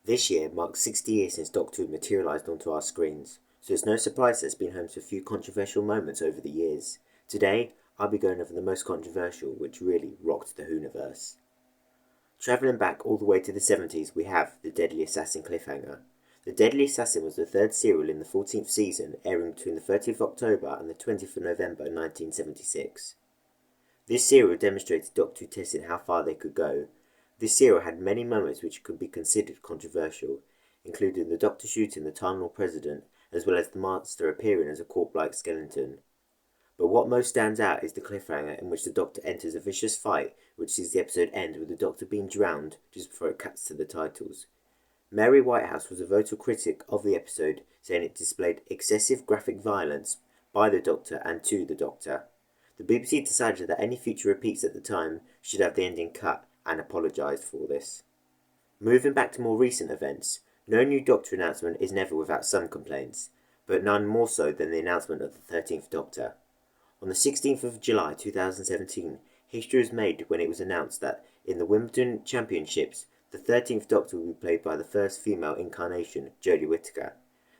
This year marks 60 years since Doctor Who materialised onto our screens, so it's no surprise that it's been home to a few controversial moments over the years. Today, I'll be going over the most controversial, which really rocked the Whoniverse. Travelling back all the way to the 70s, we have The Deadly Assassin cliffhanger. The Deadly Assassin was the third serial in the 14th season, airing between the 30th of October and the 20th of November 1976. This serial demonstrated Doctor Who testing how far they could go. This serial had many moments which could be considered controversial, including the Doctor shooting the Time Lord President, as well as the Master appearing as a corpse-like skeleton. But what most stands out is the cliffhanger in which the Doctor enters a vicious fight, which sees the episode end with the Doctor being drowned just before it cuts to the titles. Mary Whitehouse was a vocal critic of the episode, saying it displayed excessive graphic violence by the Doctor and to the Doctor. The BBC decided that any future repeats at the time should have the ending cut and apologised for this. Moving back to more recent events, no new Doctor announcement is never without some complaints, but none more so than the announcement of the 13th Doctor. On the 16th of July 2017, history was made when it was announced that in the Wimbledon Championships, the 13th Doctor would be played by the first female incarnation, Jodie Whittaker.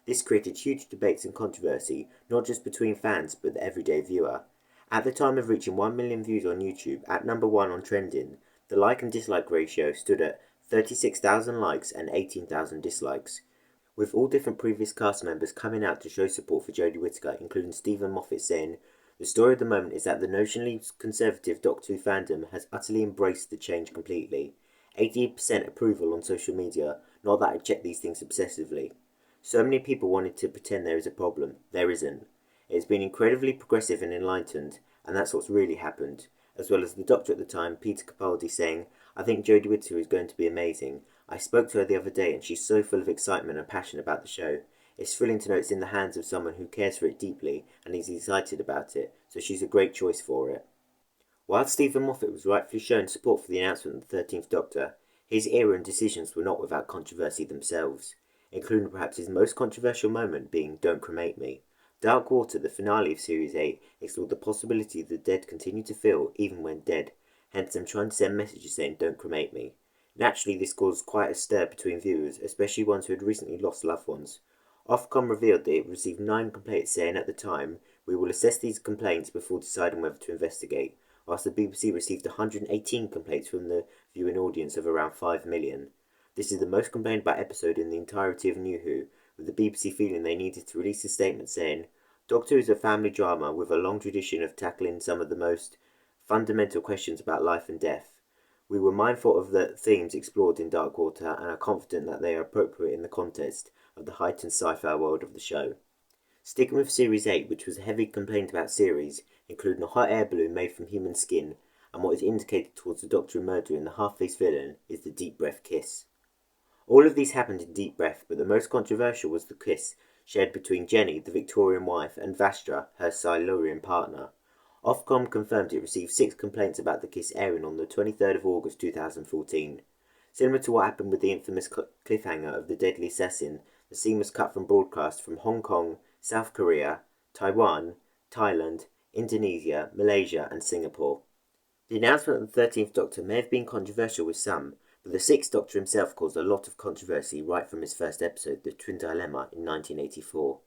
This created huge debates and controversy, not just between fans but the everyday viewer. At the time of reaching 1 million views on YouTube, at number 1 on trending, the like and dislike ratio stood at 36,000 likes and 18,000 dislikes, with all different previous cast members coming out to show support for Jodie Whittaker, including Stephen Moffat saying, "The story of the moment is that the notionally conservative Doctor Who fandom has utterly embraced the change completely. 80% approval on social media, not that I check these things obsessively. So many people wanted to pretend there is a problem. There isn't. It's been incredibly progressive and enlightened, and that's what's really happened." As well as the Doctor at the time, Peter Capaldi, saying, "I think Jodie Whittaker is going to be amazing. I spoke to her the other day and she's so full of excitement and passion about the show. It's thrilling to know it's in the hands of someone who cares for it deeply and is excited about it, so she's a great choice for it." While Stephen Moffat was rightfully shown support for the announcement of the 13th Doctor, his era and decisions were not without controversy themselves, including perhaps his most controversial moment being "Don't Cremate Me." Dark Water, the finale of Series 8, explored the possibility the dead continue to feel even when dead, hence them trying to send messages saying "Don't cremate me." Naturally, this caused quite a stir between viewers, especially ones who had recently lost loved ones. Ofcom revealed that it received 9 complaints, saying at the time, "We will assess these complaints before deciding whether to investigate," whilst the BBC received 118 complaints from the viewing audience of around 5 million. This is the most complained about episode in the entirety of New Who, with the BBC feeling they needed to release a statement saying, "Doctor Who is a family drama with a long tradition of tackling some of the most fundamental questions about life and death. We were mindful of the themes explored in Dark Water and are confident that they are appropriate in the context of the heightened sci-fi world of the show." Sticking with Series 8, which was a heavily complained about series, including a hot air balloon made from human skin, and what is indicated towards the Doctor murdering the half-faced villain, is the deep breath kiss. All of these happened in deep breath, but the most controversial was the kiss shared between Jenny, the Victorian wife, and Vastra, her Silurian partner. Ofcom confirmed it received 6 complaints about the kiss airing on the 23rd of August 2014. Similar to what happened with the infamous cliffhanger of The Deadly Assassin, the scene was cut from broadcast from Hong Kong, South Korea, Taiwan, Thailand, Indonesia, Malaysia, and Singapore. The announcement of the 13th Doctor may have been controversial with some, but the 6th Doctor himself caused a lot of controversy right from his first episode, The Twin Dilemma, in 1984.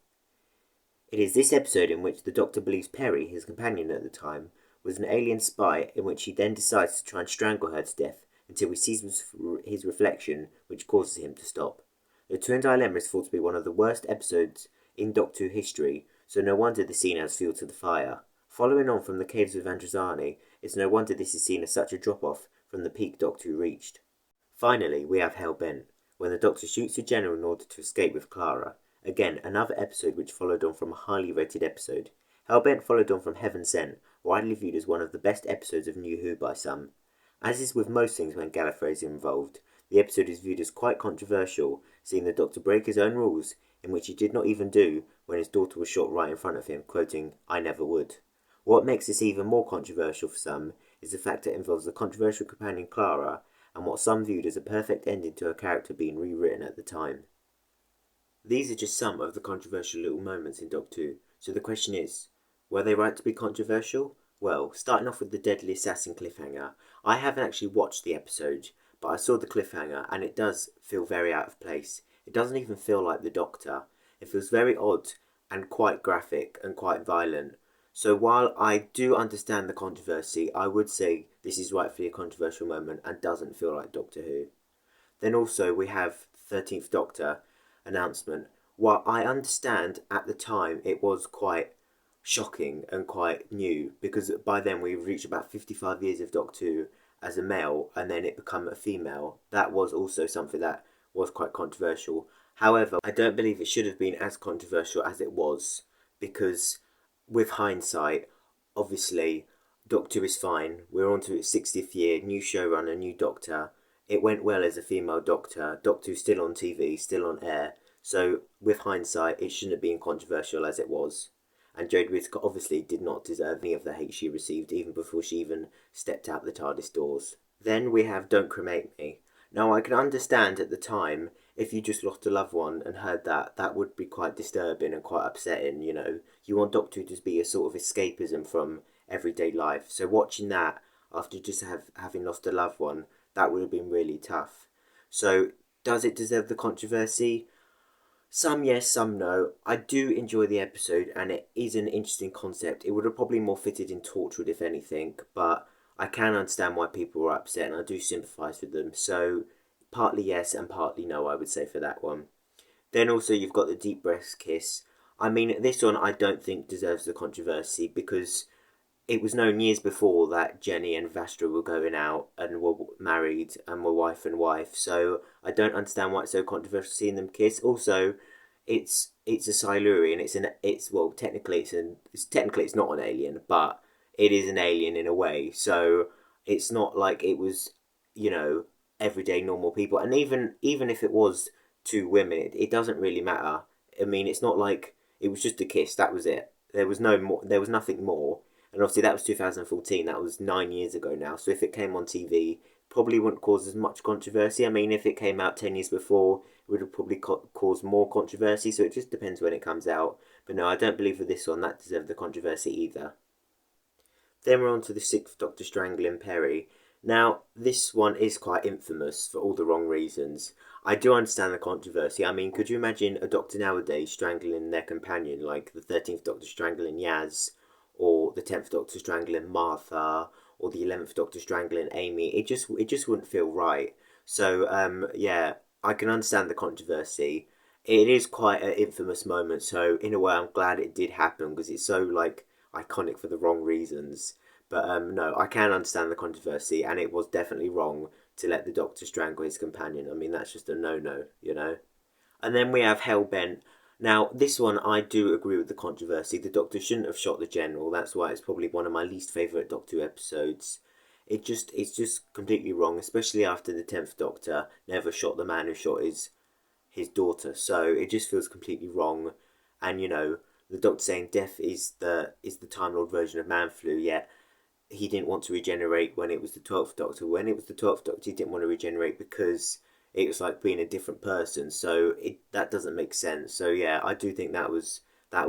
It is this episode in which the Doctor believes Perry, his companion at the time, was an alien spy, in which he then decides to try and strangle her to death until he sees his reflection, which causes him to stop. The Twin Dilemma is thought to be one of the worst episodes in Doctor Who history, so no wonder the scene adds fuel to the fire. Following on from the Caves of Androzani, it's no wonder this is seen as such a drop-off from the peak Doctor Who reached. Finally, we have Hellbent, when the Doctor shoots the General in order to escape with Clara. Again, another episode which followed on from a highly rated episode. Hellbent followed on from Heaven Sent, widely viewed as one of the best episodes of New Who by some. As is with most things when Gallifrey is involved, the episode is viewed as quite controversial, seeing the Doctor break his own rules, in which he did not even do when his daughter was shot right in front of him, quoting, "I never would." What makes this even more controversial for some is the fact it involves the controversial companion Clara, and what some viewed as a perfect ending to her character being rewritten at the time. These are just some of the controversial little moments in Doctor Who, so the question is, were they right to be controversial? Well, starting off with the Deadly Assassin cliffhanger, I haven't actually watched the episode, but I saw the cliffhanger and it does feel very out of place. It doesn't even feel like the Doctor. It feels very odd and quite graphic and quite violent. So while I do understand the controversy, I would say this is rightfully a controversial moment and doesn't feel like Doctor Who. Then also we have 13th Doctor announcement. While I understand at the time it was quite shocking and quite new, because by then we've reached about 55 years of Doctor Who as a male and then it become a female. That was also something that was quite controversial. However, I don't believe it should have been as controversial as it was, because with hindsight, obviously Doctor is fine. We're on to its 60th year, new showrunner, new Doctor. It went well as a female Doctor. Doctor Who's still on TV, still on air. So with hindsight, it shouldn't have been controversial as it was. And Jodie Whittaker obviously did not deserve any of the hate she received, even before she even stepped out the TARDIS doors. Then we have Don't Cremate Me. Now, I can understand at the time, if you just lost a loved one and heard that, that would be quite disturbing and quite upsetting, you know. You want Doctor Who to be a sort of escapism from everyday life. So watching that, after just having lost a loved one, that would have been really tough. So, does it deserve the controversy? Some yes, some no. I do enjoy the episode and it is an interesting concept. It would have probably more fitted in Torchwood if anything, but I can understand why people were upset and I do sympathise with them. So partly yes and partly no, I would say for that one. Then also you've got the deep breath kiss. I mean, this one I don't think deserves the controversy because it was known years before that Jenny and Vastra were going out and were married and were wife and wife. So I don't understand why it's so controversial seeing them kiss. Also, it's a Silurian. It's well technically it's not an alien, but it is an alien in a way. So it's not like it was, you know, everyday normal people. And even if it was two women, it doesn't really matter. I mean, it's not like it was just a kiss. That was it. There was no more. There was nothing more. And obviously that was 2014. That was 9 years ago now. So if it came on TV, probably wouldn't cause as much controversy. I mean, if it came out 10 years before, it would have probably caused more controversy. So it just depends when it comes out. But no, I don't believe with this one that deserved the controversy either. Then we're on to the sixth Doctor strangling Perry. Now, this one is quite infamous for all the wrong reasons. I do understand the controversy. I mean, could you imagine a Doctor nowadays strangling their companion, like the 13th Doctor strangling Yaz, or the 10th Doctor strangling Martha, or the 11th Doctor strangling Amy? It just wouldn't feel right. So, yeah, I can understand the controversy. It is quite an infamous moment, so in a way I'm glad it did happen because it's so, like, iconic for the wrong reasons. But no, I can understand the controversy, and it was definitely wrong to let the Doctor strangle his companion. I mean, that's just a no-no, you know. And then we have Hellbent. Now, this one I do agree with the controversy. The Doctor shouldn't have shot the General. That's why it's probably one of my least favourite Doctor Who episodes. It's just completely wrong, especially after the 10th Doctor never shot the man who shot his daughter. So it just feels completely wrong. And you know, the Doctor saying death is the Time Lord version of man flu, yet he didn't want to regenerate when it was the 12th Doctor. When it was the 12th Doctor, he didn't want to regenerate because it was like being a different person. So that doesn't make sense. So yeah, I do think that was a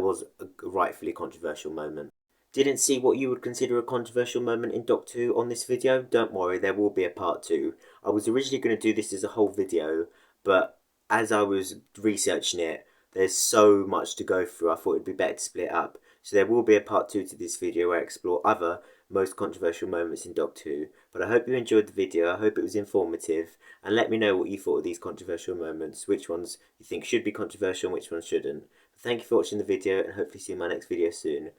rightfully controversial moment. Didn't see what you would consider a controversial moment in Doctor Who on this video? Don't worry, there will be a part 2. I was originally going to do this as a whole video, but as I was researching it, there's so much to go through, I thought it'd be better to split it up. So there will be a part 2 to this video where I explore other most controversial moments in Doctor Who. But I hope you enjoyed the video, I hope it was informative, and let me know what you thought of these controversial moments, which ones you think should be controversial and which ones shouldn't. Thank you for watching the video, and hopefully see you in my next video soon.